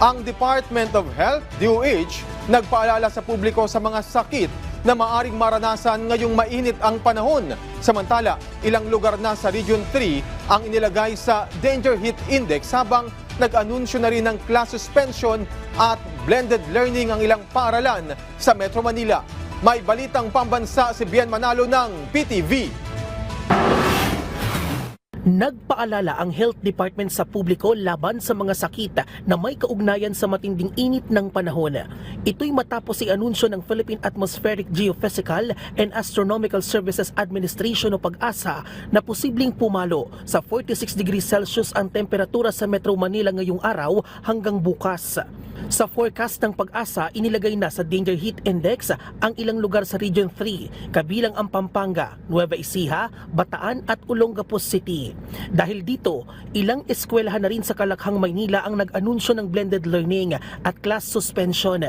Ang Department of Health, DOH, nagpaalala sa publiko sa mga sakit na maaring maranasan ngayong mainit ang panahon. Samantala, ilang lugar na sa Region 3 ang inilagay sa Danger Heat Index habang nag-anunsyo na rin ng class suspension at blended learning ang ilang paaralan sa Metro Manila. May balitang pambansa si Bien Manalo ng PTV. Nagpaalala ang Health Department sa publiko laban sa mga sakit na may kaugnayan sa matinding init ng panahon. Ito'y matapos i-anunsyo ng Philippine Atmospheric Geophysical and Astronomical Services Administration o PAGASA na posibleng pumalo sa 46 degrees Celsius ang temperatura sa Metro Manila ngayong araw hanggang bukas. Sa forecast ng PAGASA, inilagay na sa Danger Heat Index ang ilang lugar sa Region 3, kabilang ang Pampanga, Nueva Ecija, Bataan at Olongapo City. Dahil dito, ilang eskwelahan na rin sa Kalakhang, Maynila ang nag-anunsyo ng blended learning at class suspension.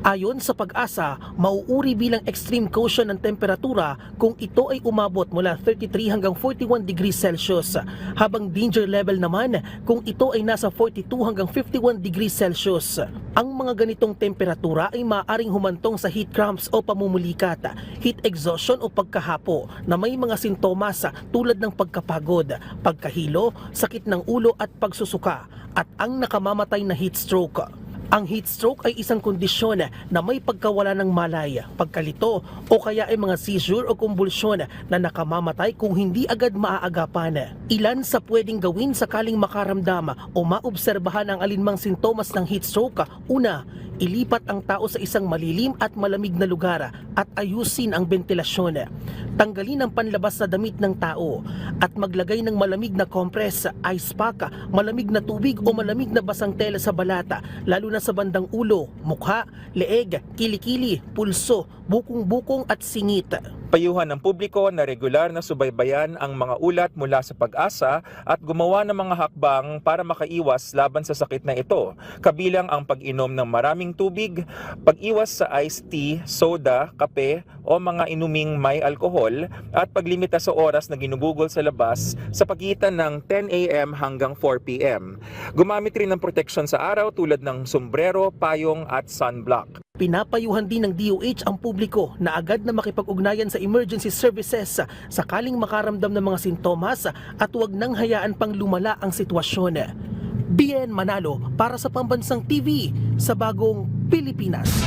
Ayon sa PAGASA, mauuri bilang extreme caution ng temperatura kung ito ay umabot mula 33 hanggang 41 degrees Celsius, habang danger level naman kung ito ay nasa 42 hanggang 51 degrees Celsius. Ang mga ganitong temperatura ay maaaring humantong sa heat cramps o pamumulikat, heat exhaustion o pagkahapo na may mga sintomas tulad ng pagkapagod, pagkahilo, sakit ng ulo at pagsusuka, at ang nakamamatay na heat stroke. Ang heat stroke ay isang kondisyon na may pagkawala ng malay, pagkalito o kaya ay mga seizure o kumbulsyon na nakamamatay kung hindi agad maaagapan. Ilan sa pwedeng gawin sakaling makaramdam o maobserbahan ang alinmang sintomas ng heat stroke? Una, ilipat ang tao sa isang malilim at malamig na lugar at ayusin ang ventilasyon. Tanggalin ang panlabas na damit ng tao at maglagay ng malamig na compress, ice pack, malamig na tubig o malamig na basang tela sa balata, lalo na sa bandang ulo, mukha, leeg, kilikili, pulso, bukong-bukong at singit. Payuhan ng publiko na regular na subaybayan ang mga ulat mula sa PAGASA at gumawa ng mga hakbang para makaiwas laban sa sakit na ito, kabilang ang pag-inom ng maraming tubig, pag-iwas sa iced tea, soda, kape o mga inuming may alkohol, at paglimita sa oras na ginugugol sa labas sa pagitan ng 10 a.m. hanggang 4 p.m. Gumamit rin ng proteksyon sa araw tulad ng sombrero, payong at sunblock. Pinapayuhan din ng DOH ang publiko na agad na makipag-ugnayan sa emergency services sakaling makaramdam ng mga sintomas at huwag nang hayaan pang lumala ang sitwasyon. Bien Manalo para sa Pambansang TV sa Bagong Pilipinas.